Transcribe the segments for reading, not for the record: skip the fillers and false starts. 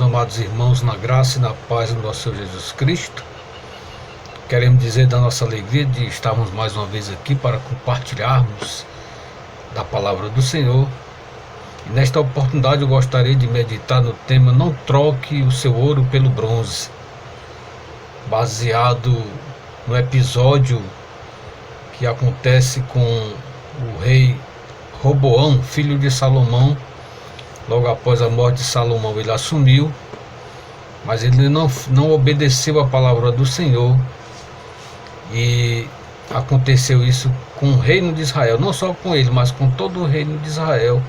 Meus amados irmãos, na graça e na paz do nosso Senhor Jesus Cristo, queremos dizer da nossa alegria de estarmos mais uma vez aqui para compartilharmos da palavra do Senhor. E nesta oportunidade eu gostaria de meditar no tema Não troque o seu ouro pelo bronze, baseado no episódio que acontece com o rei Roboão, filho de Salomão. Logo após a morte de Salomão, ele assumiu, mas ele não obedeceu a palavra do Senhor, e aconteceu isso com o reino de Israel, não só com ele, mas com todo o reino de Israel,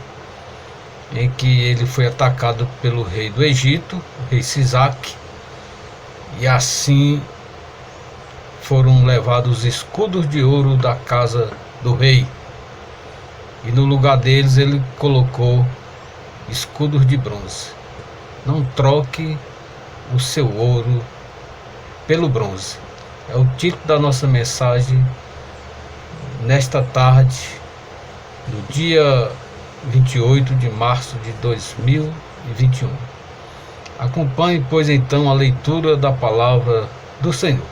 em que ele foi atacado pelo rei do Egito, o rei Sisaque, e assim foram levados os escudos de ouro da casa do rei, e no lugar deles ele colocou escudos de bronze. Não troque o seu ouro pelo bronze. É o título da nossa mensagem nesta tarde, no dia 28 de março de 2021. Acompanhe, pois, então, a leitura da palavra do Senhor.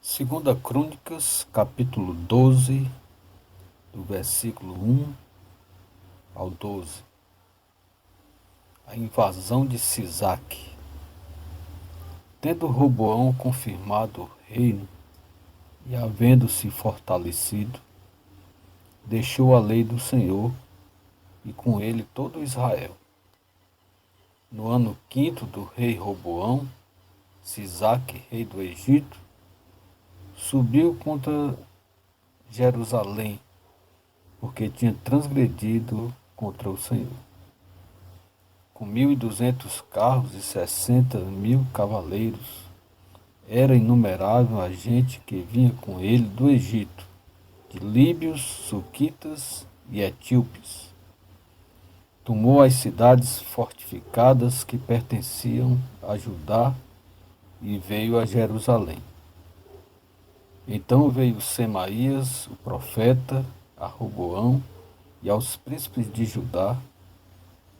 2 Crônicas, capítulo 12, do versículo 1 ao 12. A invasão de Sisaque. Tendo Roboão confirmado o reino e havendo-se fortalecido, deixou a lei do Senhor e com ele todo Israel. No ano 5º do rei Roboão, Sisaque, rei do Egito, subiu contra Jerusalém, porque tinha transgredido contra o Senhor. Com 1.200 carros e 60.000 cavaleiros, era inumerável a gente que vinha com ele do Egito, de líbios, suquitas e etíopes. Tomou as cidades fortificadas que pertenciam a Judá e veio a Jerusalém. Então veio Semaías, o profeta, a Roboão e aos príncipes de Judá,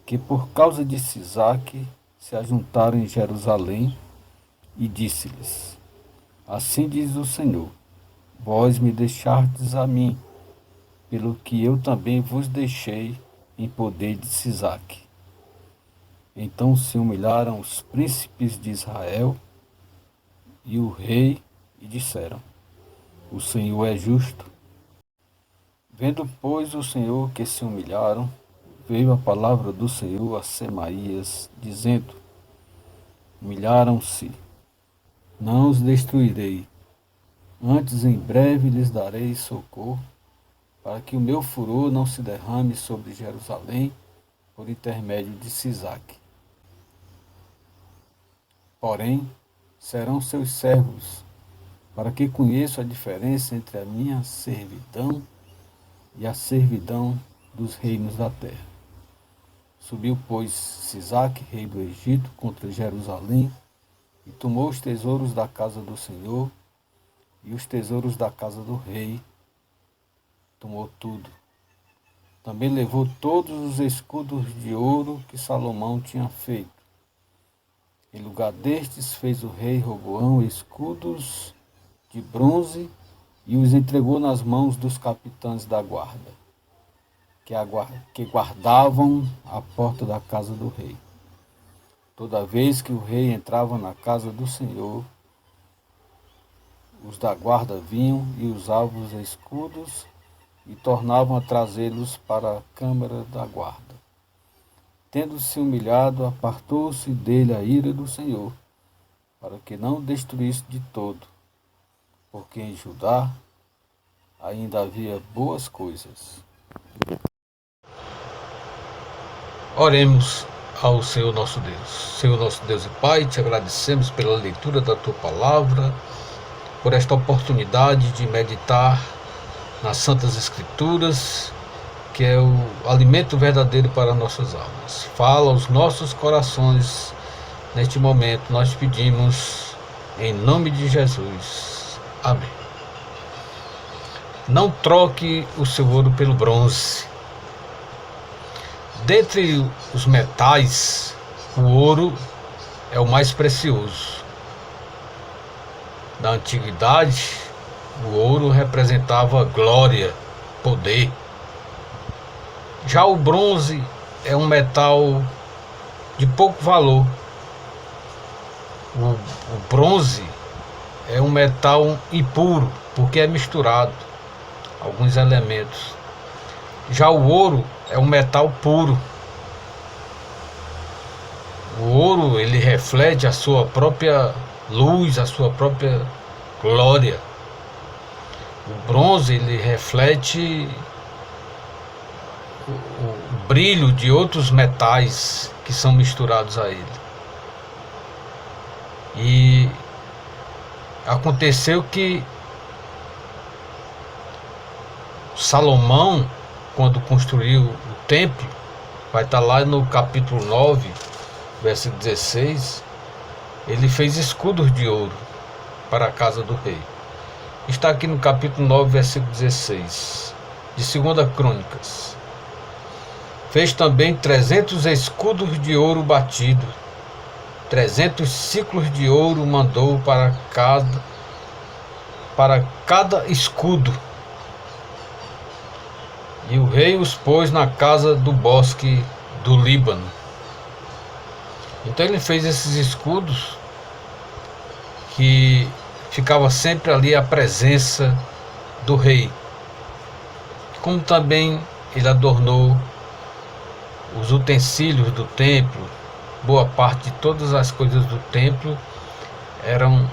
que por causa de Sisaque se ajuntaram em Jerusalém, e disse-lhes: Assim diz o Senhor, vós me deixastes a mim, pelo que eu também vos deixei em poder de Sisaque. Então se humilharam os príncipes de Israel e o rei, e disseram: O Senhor é justo. Vendo, pois, o Senhor que se humilharam, veio a palavra do Senhor a Semaías, dizendo: Humilharam-se, não os destruirei, antes em breve lhes darei socorro, para que o meu furor não se derrame sobre Jerusalém por intermédio de Sisaque. Porém, serão seus servos, para que conheçam a diferença entre a minha servidão e a servidão dos reinos da terra. Subiu, pois, Sisaque, rei do Egito, contra Jerusalém, e tomou os tesouros da casa do Senhor e os tesouros da casa do rei. Tomou tudo. Também levou todos os escudos de ouro que Salomão tinha feito. Em lugar destes fez o rei Roboão escudos de bronze e os entregou nas mãos dos capitães da guarda, que guardavam a porta da casa do rei. Toda vez que o rei entrava na casa do Senhor, os da guarda vinham e usavam os escudos e tornavam a trazê-los para a câmara da guarda. Tendo-se humilhado, apartou-se dele a ira do Senhor, para que não o destruísse de todo, porque em Judá ainda havia boas coisas. Oremos ao Senhor nosso Deus. Senhor nosso Deus e Pai, te agradecemos pela leitura da tua palavra, por esta oportunidade de meditar nas Santas Escrituras, que é o alimento verdadeiro para nossas almas. Fala aos nossos corações neste momento, nós pedimos em nome de Jesus. Amém. Não troque o seu ouro pelo bronze. Dentre os metais, o ouro é o mais precioso. Na antiguidade, o ouro representava glória, poder. Já o bronze é um metal de pouco valor. O bronze é um metal impuro, porque é misturado alguns elementos. Já o ouro é um metal puro. O ouro, ele reflete a sua própria luz, a sua própria glória. O bronze, ele reflete o brilho de outros metais que são misturados a ele. E aconteceu que Salomão, quando construiu o templo, vai estar lá no capítulo 9, versículo 16, ele fez escudos de ouro para a casa do rei. Está aqui no capítulo 9, versículo 16, de 2 Crônicas. Fez também 300 escudos de ouro batido, 300 ciclos de ouro mandou para cada escudo. E o rei os pôs na casa do bosque do Líbano. Então ele fez esses escudos que ficava sempre ali a presença do rei. Como também ele adornou os utensílios do templo. Boa parte de todas as coisas do templo eram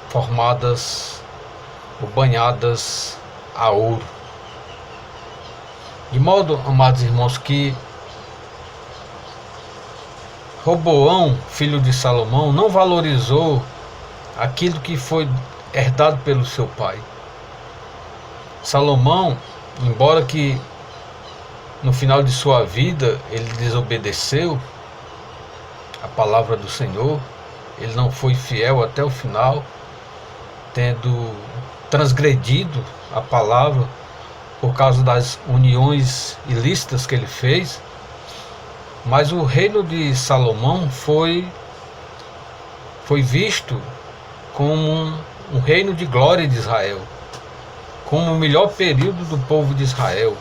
formadas ou banhadas a ouro. De modo, amados irmãos, que Roboão, filho de Salomão, não valorizou aquilo que foi herdado pelo seu pai. Salomão, embora que no final de sua vida ele desobedeceu a palavra do Senhor, ele não foi fiel até o final, tendo transgredido a palavra por causa das uniões ilícitas que ele fez. Mas o reino de Salomão foi visto como um reino de glória de Israel, como o melhor período do povo de Israel.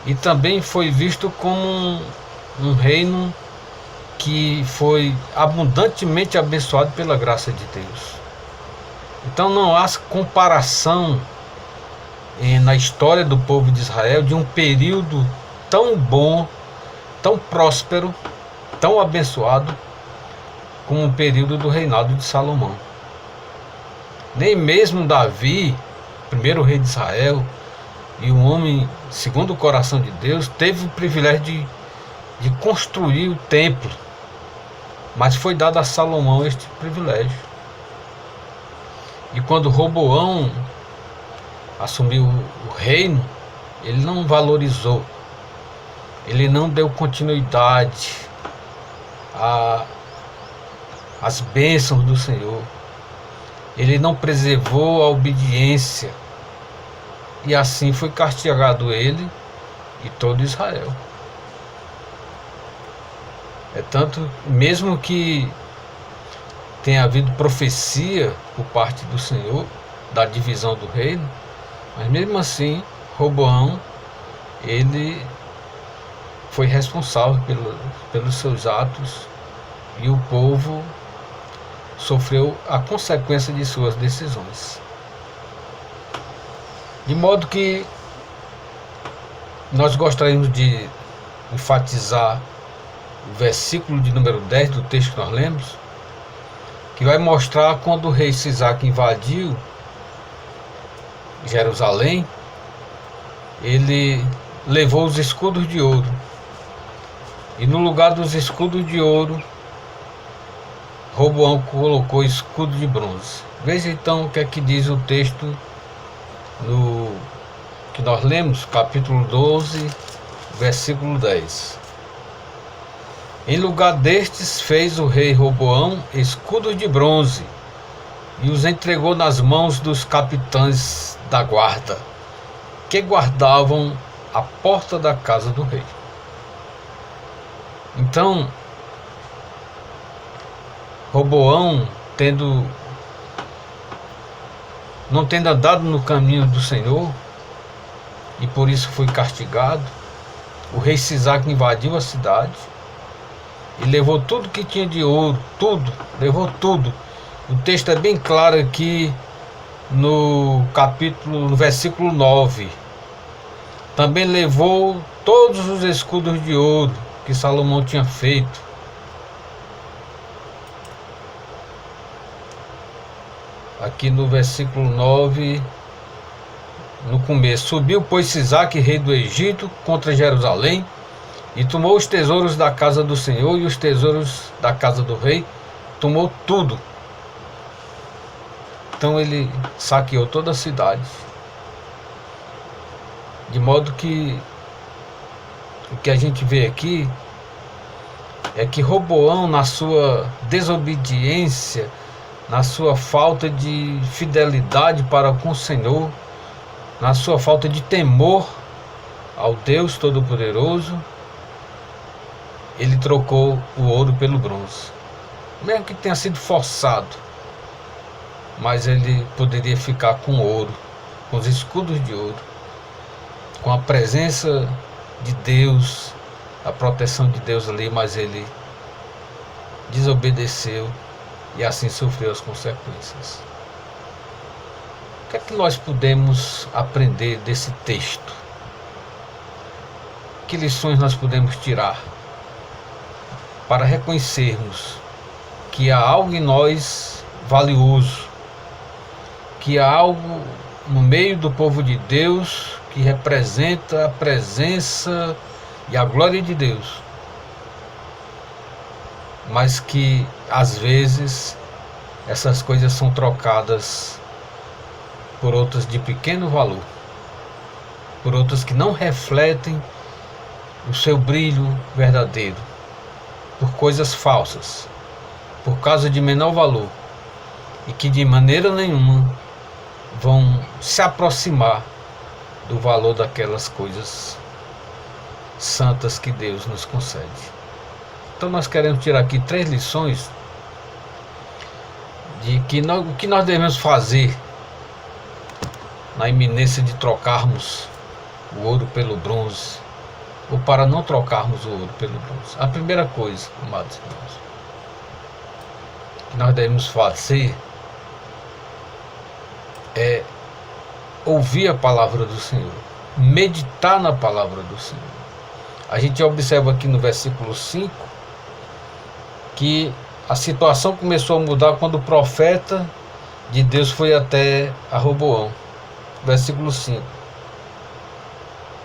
E também foi visto como um reino que foi abundantemente abençoado pela graça de Deus. Então não há comparação na história do povo de Israel de um período tão bom, tão próspero, tão abençoado como o período do reinado de Salomão. Nem mesmo Davi, primeiro rei de Israel, e um homem segundo o coração de Deus, teve o privilégio de construir o templo, mas foi dado a Salomão este privilégio. E quando Roboão assumiu o reino, ele não valorizou, ele não deu continuidade às bênçãos do Senhor, ele não preservou a obediência, e assim foi castigado ele e todo Israel. É tanto, mesmo que tenha havido profecia por parte do Senhor da divisão do reino, mas mesmo assim Roboão, ele foi responsável pelos seus atos, e o povo sofreu a consequência de suas decisões. De modo que nós gostaríamos de enfatizar o versículo de número 10 do texto que nós lemos, que vai mostrar quando o rei Sisaque invadiu Jerusalém, ele levou os escudos de ouro, e no lugar dos escudos de ouro, Roboão colocou escudo de bronze. Veja então o que é que diz o texto que nós lemos, capítulo 12, versículo 10. Em lugar destes fez o rei Roboão escudos de bronze e os entregou nas mãos dos capitães da guarda, que guardavam a porta da casa do rei. Então, Roboão, não tendo andado no caminho do Senhor, e por isso foi castigado, o rei Sisaque invadiu a cidade e levou tudo que tinha de ouro, levou tudo. O texto é bem claro aqui no versículo 9. Também levou todos os escudos de ouro que Salomão tinha feito. Aqui no versículo 9, no começo: subiu, pois, Sisaque, rei do Egito, contra Jerusalém, e tomou os tesouros da casa do Senhor e os tesouros da casa do rei, tomou tudo. Então ele saqueou toda a cidade, de modo que o que a gente vê aqui é que Roboão, na sua desobediência, na sua falta de fidelidade para com o Senhor, na sua falta de temor ao Deus Todo-Poderoso, ele trocou o ouro pelo bronze. Mesmo que tenha sido forçado, mas ele poderia ficar com ouro, com os escudos de ouro, com a presença de Deus, a proteção de Deus ali, mas ele desobedeceu e assim sofreu as consequências. O que é que nós podemos aprender desse texto? Que lições nós podemos tirar para reconhecermos que há algo em nós valioso, que há algo no meio do povo de Deus que representa a presença e a glória de Deus, mas que às vezes essas coisas são trocadas por outras de pequeno valor, por outras que não refletem o seu brilho verdadeiro, por coisas falsas, por causa de menor valor, e que de maneira nenhuma vão se aproximar do valor daquelas coisas santas que Deus nos concede. Então nós queremos tirar aqui 3 lições de que o que nós devemos fazer na iminência de trocarmos o ouro pelo bronze, ou para não trocarmos o ouro pelo bronze. A primeira coisa, amados irmãos, que nós devemos fazer é ouvir a palavra do Senhor, meditar na palavra do Senhor. A gente observa aqui no versículo 5 que a situação começou a mudar quando o profeta de Deus foi até a Roboão. Versículo 5.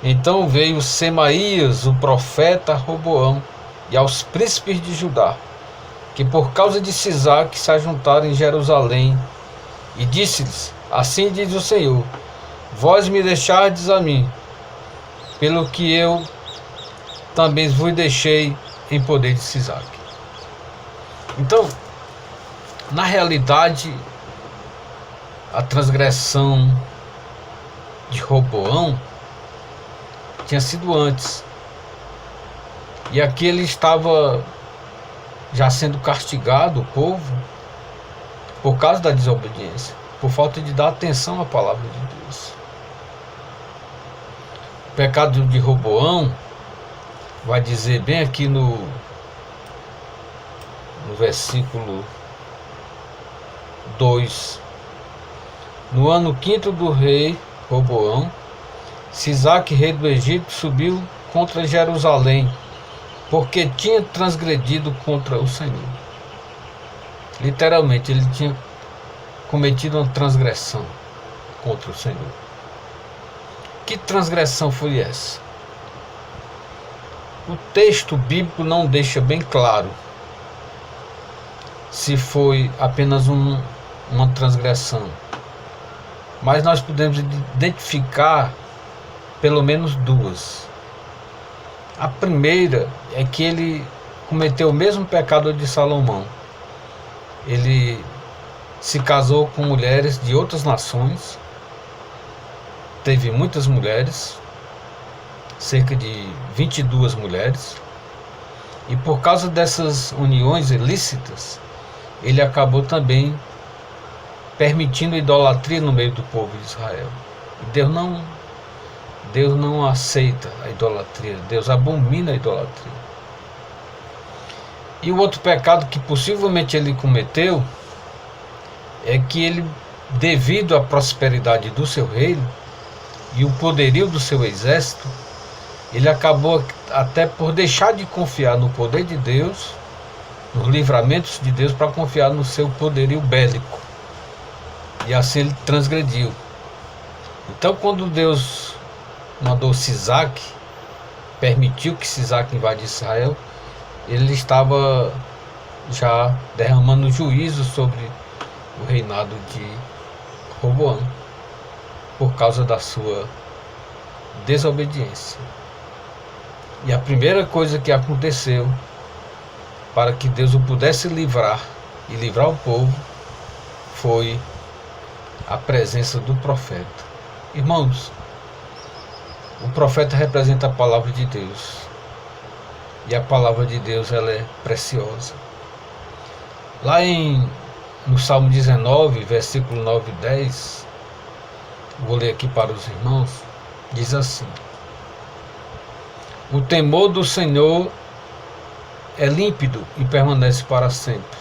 Então veio Semaías, o profeta, a Roboão e aos príncipes de Judá, que por causa de Sisaque se ajuntaram em Jerusalém, e disse-lhes: assim diz o Senhor, vós me deixardes a mim, pelo que eu também vos deixei em poder de Sisaque. Então, na realidade, a transgressão de Roboão tinha sido antes, e aqui ele estava já sendo castigado, o povo, por causa da desobediência, por falta de dar atenção à palavra de Deus. O pecado de Roboão vai dizer bem aqui no versículo 2: no ano 5º do rei Roboão, Sisaque, rei do Egito, subiu contra Jerusalém, porque tinha transgredido contra o Senhor. Literalmente, ele tinha cometido uma transgressão contra o Senhor. Que transgressão foi essa? O texto bíblico não deixa bem claro se foi apenas uma transgressão, mas nós podemos identificar pelo menos 2. A primeira é que ele cometeu o mesmo pecado de Salomão. Ele se casou com mulheres de outras nações, teve muitas mulheres, cerca de 22 mulheres, E por causa dessas uniões ilícitas, ele acabou também permitindo idolatria no meio do povo de Israel. E Deus não aceita a idolatria, Deus abomina a idolatria. E o outro pecado que possivelmente ele cometeu é que ele, devido à prosperidade do seu reino e o poderio do seu exército, ele acabou até por deixar de confiar no poder de Deus, nos livramentos de Deus, para confiar no seu poderio bélico. E assim ele transgrediu. Então, quando Deus mandou Sisaque, permitiu que Sisaque invadisse Israel, ele estava já derramando juízo sobre o reinado de Roboão, por causa da sua desobediência. E a primeira coisa que aconteceu para que Deus o pudesse livrar e livrar o povo foi a presença do profeta. Irmãos, o profeta representa a palavra de Deus. E a palavra de Deus, ela é preciosa. Lá no Salmo 19, versículo 9 e 10, vou ler aqui para os irmãos, diz assim: o temor do Senhor é límpido e permanece para sempre.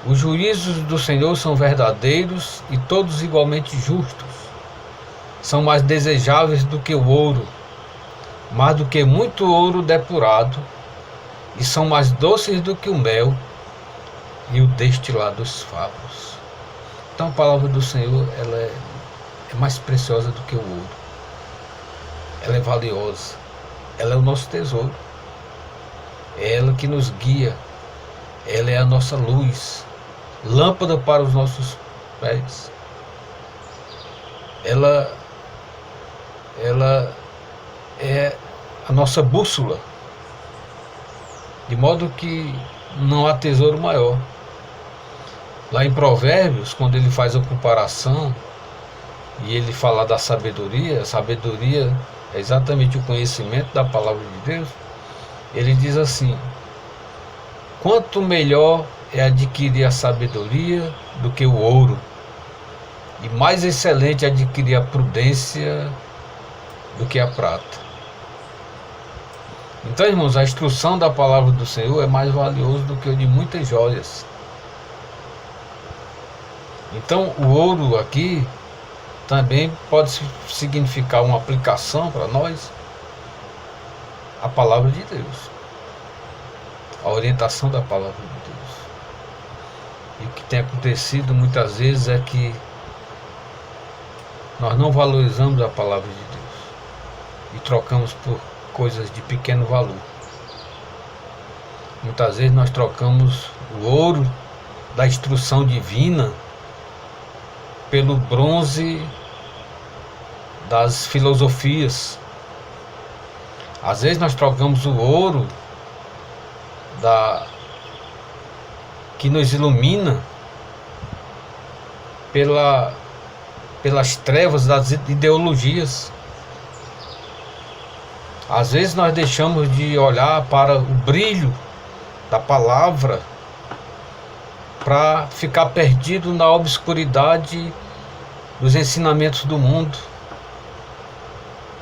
Os juízos do Senhor são verdadeiros e todos igualmente justos. São mais desejáveis do que o ouro, mais do que muito ouro depurado, e são mais doces do que o mel e o destilar dos favos. Então a palavra do Senhor, ela é mais preciosa do que o ouro. Ela é valiosa. Ela é o nosso tesouro. É ela que nos guia. Ela é a nossa luz, lâmpada para os nossos pés. Ela é a nossa bússola, de modo que não há tesouro maior. Lá em Provérbios, quando ele faz a comparação e ele fala da sabedoria, a sabedoria é exatamente o conhecimento da palavra de Deus. Ele diz assim: quanto melhor é adquirir a sabedoria do que o ouro, e mais excelente é adquirir a prudência do que a prata. Então, irmãos, a instrução da palavra do Senhor é mais valiosa do que o de muitas joias. Então, o ouro aqui também pode significar uma aplicação para nós, a palavra de Deus, a orientação da palavra de Deus. E o que tem acontecido muitas vezes é que nós não valorizamos a palavra de Deus e trocamos por coisas de pequeno valor. Muitas vezes nós trocamos o ouro da instrução divina pelo bronze das filosofias. Às vezes nós trocamos o ouro que nos ilumina pelas trevas das ideologias. Às vezes nós deixamos de olhar para o brilho da palavra para ficar perdido na obscuridade dos ensinamentos do mundo,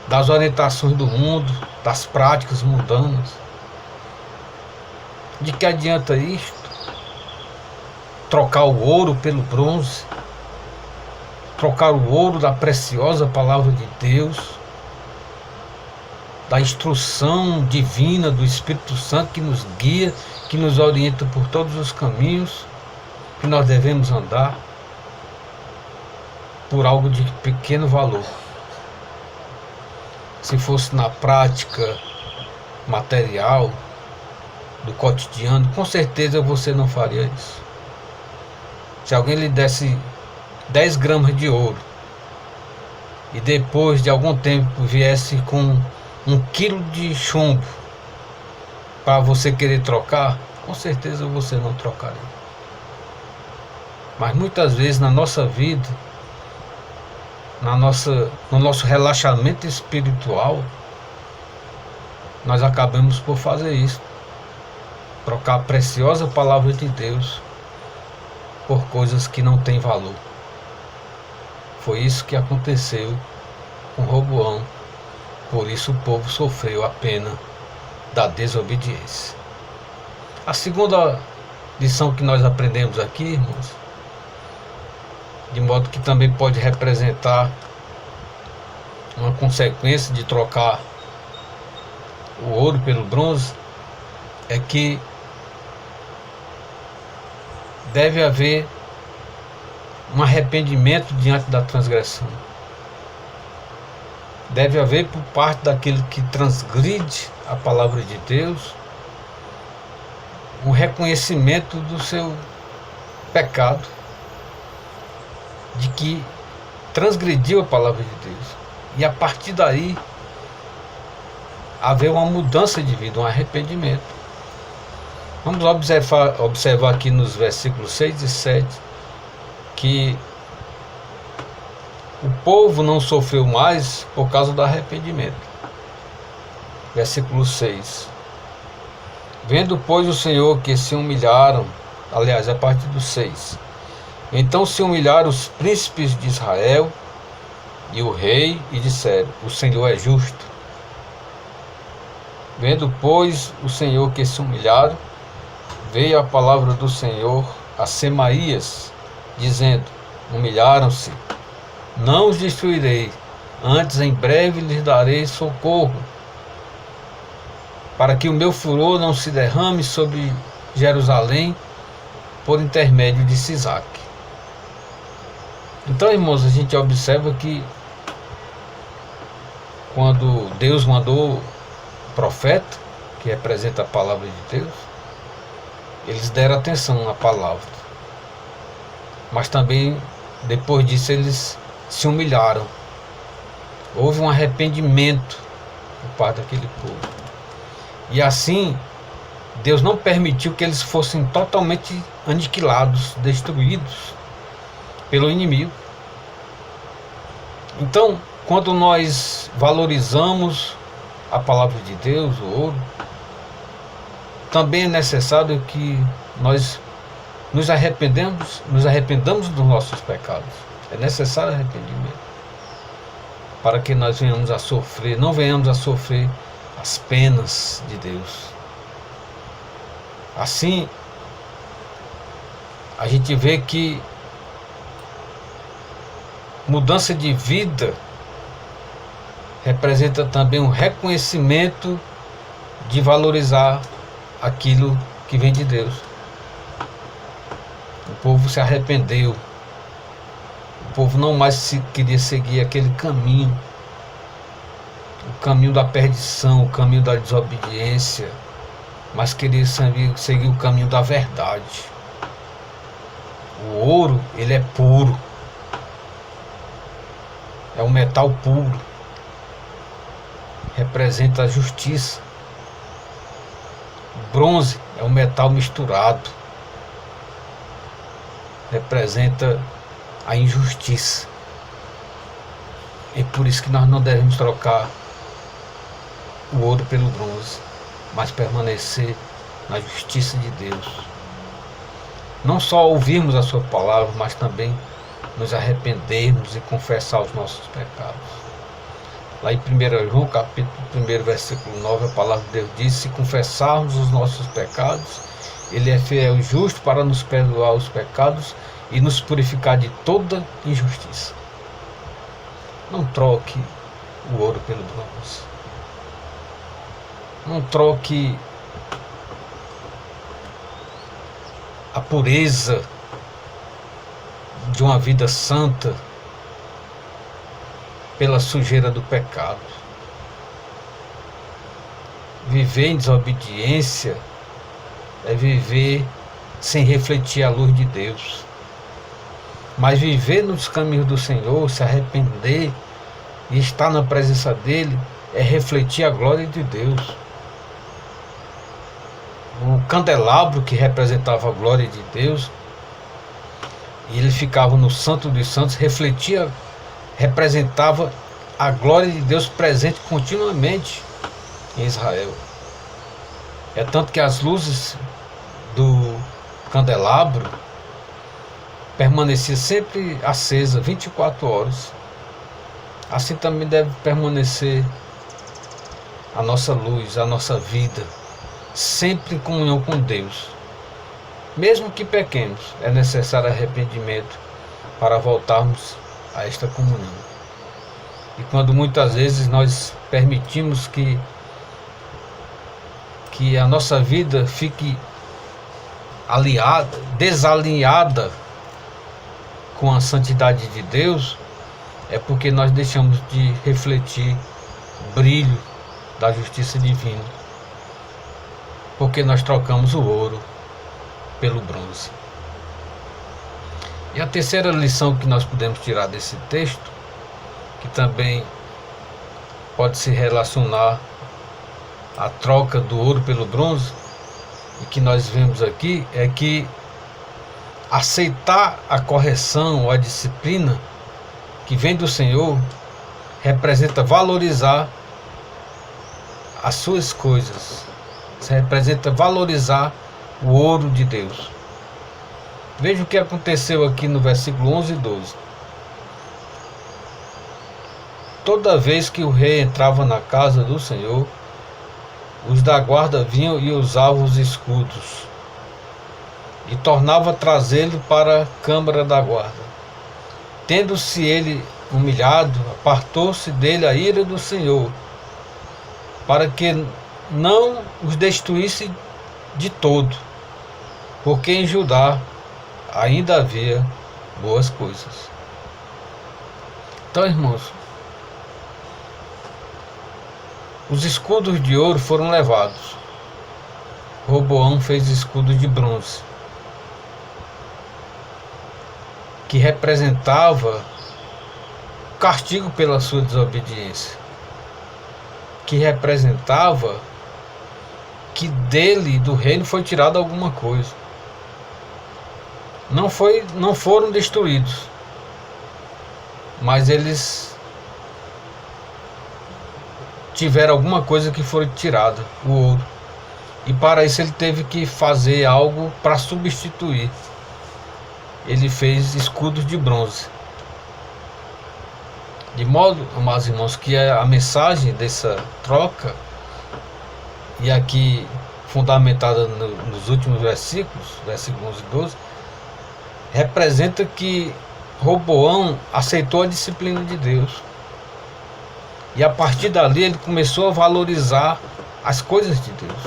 das orientações do mundo, das práticas mundanas. De que adianta isto? Trocar o ouro pelo bronze, trocar o ouro da preciosa palavra de Deus, da instrução divina do Espírito Santo que nos guia, que nos orienta por todos os caminhos que nós devemos andar, por algo de pequeno valor. Se fosse na prática material do cotidiano, com certeza você não faria isso. Se alguém lhe desse 10 gramas de ouro e depois de algum tempo viesse com 1 quilo de chumbo para você querer trocar, com certeza você não trocaria. Mas muitas vezes na nossa vida, no nosso relaxamento espiritual, nós acabamos por fazer isso. trocar a preciosa palavra de Deus por coisas que não têm valor. Foi isso que aconteceu com Roboão. Por isso o povo sofreu a pena da desobediência. A segunda lição que nós aprendemos aqui, irmãos, de modo que também pode representar uma consequência de trocar o ouro pelo bronze, é que deve haver um arrependimento diante da transgressão. Deve haver por parte daquele que transgride a palavra de Deus um reconhecimento do seu pecado, de que transgrediu a palavra de Deus, e a partir daí haver uma mudança de vida, um arrependimento. Vamos observar aqui nos versículos 6 e 7 que o povo não sofreu mais por causa do arrependimento. Versículo 6: Vendo, pois, o Senhor que se humilharam, aliás, a partir do 6, então se humilharam os príncipes de Israel e o rei, e disseram: o Senhor é justo. Vendo, pois, o Senhor que se humilharam, veio a palavra do Senhor a Semaías, dizendo: humilharam-se, não os destruirei, antes em breve lhes darei socorro, para que o meu furor não se derrame sobre Jerusalém por intermédio de Sisaque. Então, irmãos, a gente observa que quando Deus mandou o profeta, que representa a palavra de Deus, eles deram atenção à palavra, mas também depois disso eles se humilharam. Houve um arrependimento por parte daquele povo, e assim Deus não permitiu que eles fossem totalmente aniquilados, destruídos pelo inimigo. Então, quando nós valorizamos a palavra de Deus, o ouro, também é necessário que nós nos arrependamos dos nossos pecados. É necessário arrependimento, para que nós não venhamos a sofrer as penas de Deus. Assim, a gente vê que mudança de vida representa também um reconhecimento de valorizar aquilo que vem de Deus. O povo se arrependeu. O povo não mais queria seguir aquele caminho, o caminho da perdição, o caminho da desobediência, mas queria seguir o caminho da verdade. O ouro, ele é puro, é um metal puro, representa a justiça. O bronze é um metal misturado, representa a injustiça. É por isso que nós não devemos trocar o ouro pelo bronze, mas permanecer na justiça de Deus. Não só ouvirmos a sua palavra, mas também nos arrependermos e confessar os nossos pecados. Lá em 1 João, capítulo 1, versículo 9, a palavra de Deus diz: se confessarmos os nossos pecados, Ele é fiel e justo para nos perdoar os pecados e nos purificar de toda injustiça. Não troque o ouro pelo bronze. Não troque a pureza de uma vida santa pela sujeira do pecado. Viver em desobediência é viver sem refletir a luz de Deus. Mas viver nos caminhos do Senhor, se arrepender e estar na presença dEle, é refletir a glória de Deus. O candelabro que representava a glória de Deus, e ele ficava no Santo dos Santos, representava a glória de Deus presente continuamente em Israel. É tanto que as luzes do candelabro permanecia sempre acesa 24 horas. Assim também deve permanecer a nossa luz, a nossa vida, sempre em comunhão com Deus. Mesmo que pequenos, é necessário arrependimento para voltarmos a esta comunhão. E quando muitas vezes nós permitimos que a nossa vida fique desalinhada com a santidade de Deus, é porque nós deixamos de refletir o brilho da justiça divina, porque nós trocamos o ouro pelo bronze. E a terceira lição que nós podemos tirar desse texto, que também pode se relacionar à troca do ouro pelo bronze, e que nós vemos aqui, é que aceitar a correção ou a disciplina que vem do Senhor representa valorizar as suas coisas, representa valorizar o ouro de Deus. Veja o que aconteceu aqui no versículo 11 e 12. Toda vez que o rei entrava na casa do Senhor, os da guarda vinham e usavam os escudos, e tornava a trazê-lo para a câmara da guarda. Tendo-se ele humilhado, apartou-se dele a ira do Senhor, para que não os destruísse de todo, porque em Judá ainda havia boas coisas. Então, irmãos, os escudos de ouro foram levados. Roboão fez escudos de bronze, que representava castigo pela sua desobediência, que representava que dele, do reino, foi tirado alguma coisa. Não foram destruídos, mas eles tiveram alguma coisa que foi tirada, o ouro. E para isso ele teve que fazer algo para substituir. Ele fez escudos de bronze. De modo, amados irmãos, que a mensagem dessa troca, e aqui fundamentada nos últimos versículos, versículos 11 e 12, representa que Roboão aceitou a disciplina de Deus. E a partir dali ele começou a valorizar as coisas de Deus,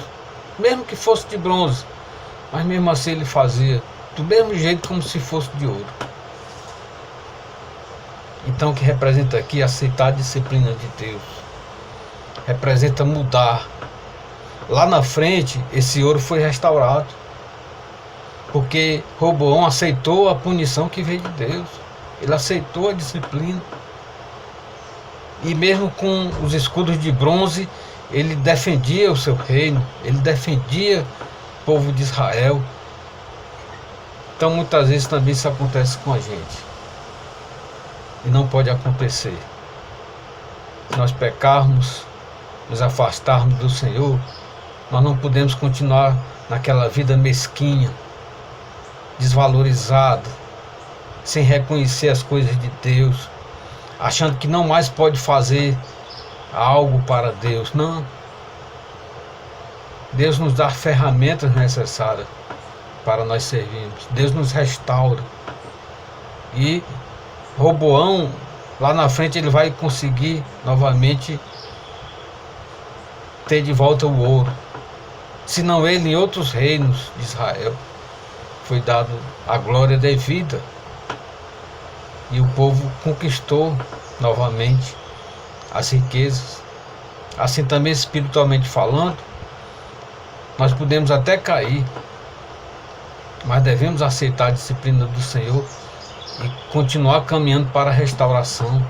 mesmo que fosse de bronze, mas mesmo assim ele fazia do mesmo jeito como se fosse de ouro. Então o que representa aqui aceitar a disciplina de Deus, representa mudar. Lá na frente esse ouro foi restaurado, porque Roboão aceitou a punição que veio de Deus, ele aceitou a disciplina. E mesmo com os escudos de bronze, ele defendia o seu reino, ele defendia o povo de Israel. Então muitas vezes também isso acontece com a gente, e não pode acontecer. Se nós pecarmos, nos afastarmos do Senhor, nós não podemos continuar naquela vida mesquinha, desvalorizada, sem reconhecer as coisas de Deus, achando que não mais pode fazer algo para Deus. Não. Deus nos dá ferramentas necessárias para nós servirmos. Deus nos restaura. E Roboão, lá na frente, ele vai conseguir novamente ter de volta o ouro. Se não ele, em outros reinos de Israel foi dado a glória devida, e o povo conquistou novamente as riquezas. Assim também, espiritualmente falando, nós podemos até cair, mas devemos aceitar a disciplina do Senhor e continuar caminhando para a restauração,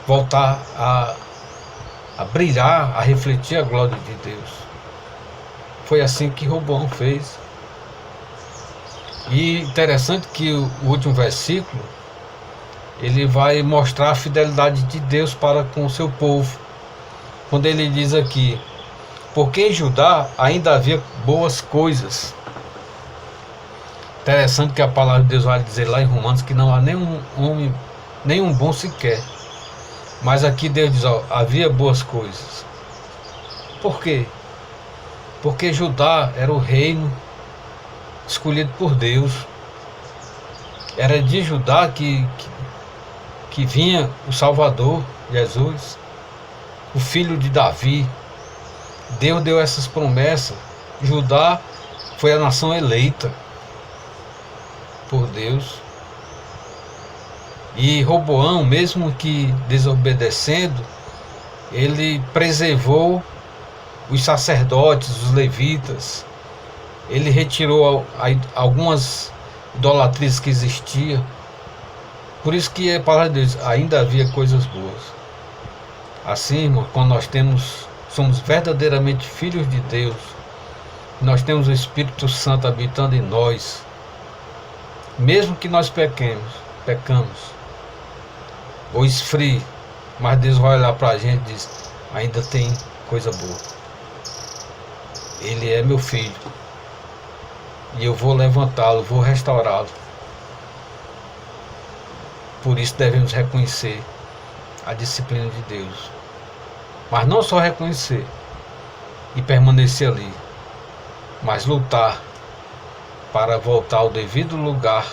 voltar a brilhar, a refletir a glória de Deus. Foi assim que Roboão fez. E interessante que o último versículo, ele vai mostrar a fidelidade de Deus para com o seu povo, quando ele diz aqui: porque em Judá ainda havia boas coisas. Interessante que a palavra de Deus vai dizer lá em Romanos que não há nenhum homem, nenhum bom sequer. Mas aqui Deus diz, ó, havia boas coisas. Por quê? Porque Judá era o reino escolhido por Deus. Era de Judá que vinha o Salvador, Jesus, o filho de Davi. Deus deu essas promessas. Judá foi a nação eleita por Deus. E Roboão, mesmo que desobedecendo, ele preservou os sacerdotes, os levitas. Ele retirou algumas idolatrias que existiam. Por isso que a palavra de Deus, ainda havia coisas boas. Assim, irmão, quando nós somos verdadeiramente filhos de Deus, nós temos o Espírito Santo habitando em nós, mesmo que nós pecamos, ou esfrie, mas Deus vai olhar para a gente e diz, ainda tem coisa boa. Ele é meu filho, e eu vou levantá-lo, vou restaurá-lo. Por isso devemos reconhecer a disciplina de Deus. Mas não só reconhecer e permanecer ali, mas lutar para voltar ao devido lugar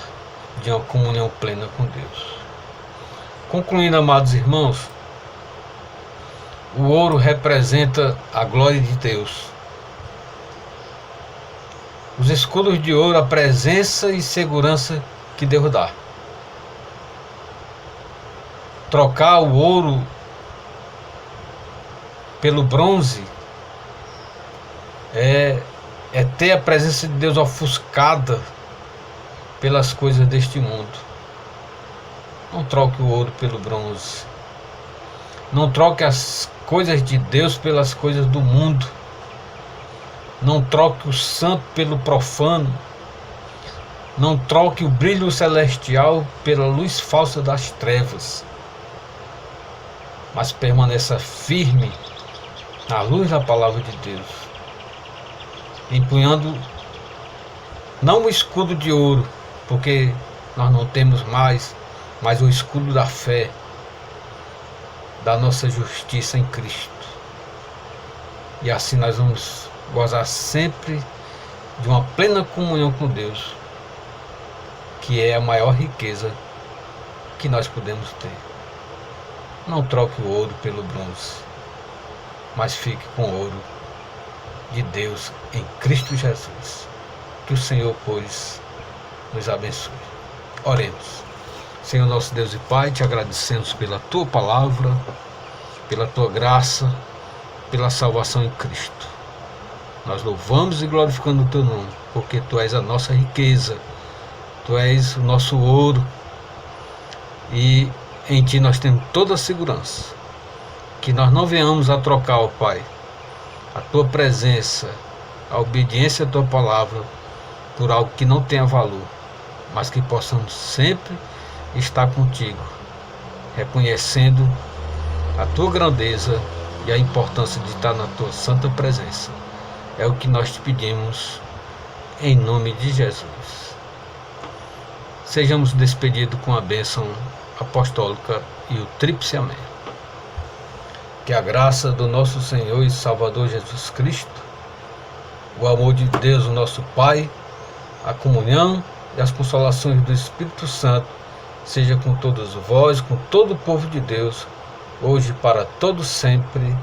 de uma comunhão plena com Deus. Concluindo, amados irmãos, o ouro representa a glória de Deus. Os escudos de ouro, a presença e segurança que Deus dá. Trocar o ouro pelo bronze é ter a presença de Deus ofuscada pelas coisas deste mundo. Não troque o ouro pelo bronze. Não troque as coisas de Deus pelas coisas do mundo. Não troque o santo pelo profano. Não troque o brilho celestial pela luz falsa das trevas. Mas permaneça firme na luz da palavra de Deus, empunhando não o escudo de ouro, porque nós não temos mais, mas o escudo da fé, da nossa justiça em Cristo. E assim nós vamos gozar sempre de uma plena comunhão com Deus, que é a maior riqueza que nós podemos ter. Não troque o ouro pelo bronze, mas fique com o ouro de Deus em Cristo Jesus. Que o Senhor, pois, nos abençoe. Oremos. Senhor nosso Deus e Pai, te agradecemos pela tua palavra, pela tua graça, pela salvação em Cristo. Nós louvamos e glorificamos o teu nome, porque tu és a nossa riqueza, tu és o nosso ouro, e em ti nós temos toda a segurança. Que nós não venhamos a trocar, ó Pai, a tua presença, a obediência à tua palavra por algo que não tenha valor, mas que possamos sempre estar contigo, reconhecendo a tua grandeza e a importância de estar na tua santa presença. É o que nós te pedimos, em nome de Jesus. Sejamos despedidos com a bênção apostólica e o tríplice amém. Que a graça do nosso Senhor e Salvador Jesus Cristo, o amor de Deus, o nosso Pai, a comunhão e as consolações do Espírito Santo seja com todos vós, com todo o povo de Deus, hoje e para todo sempre.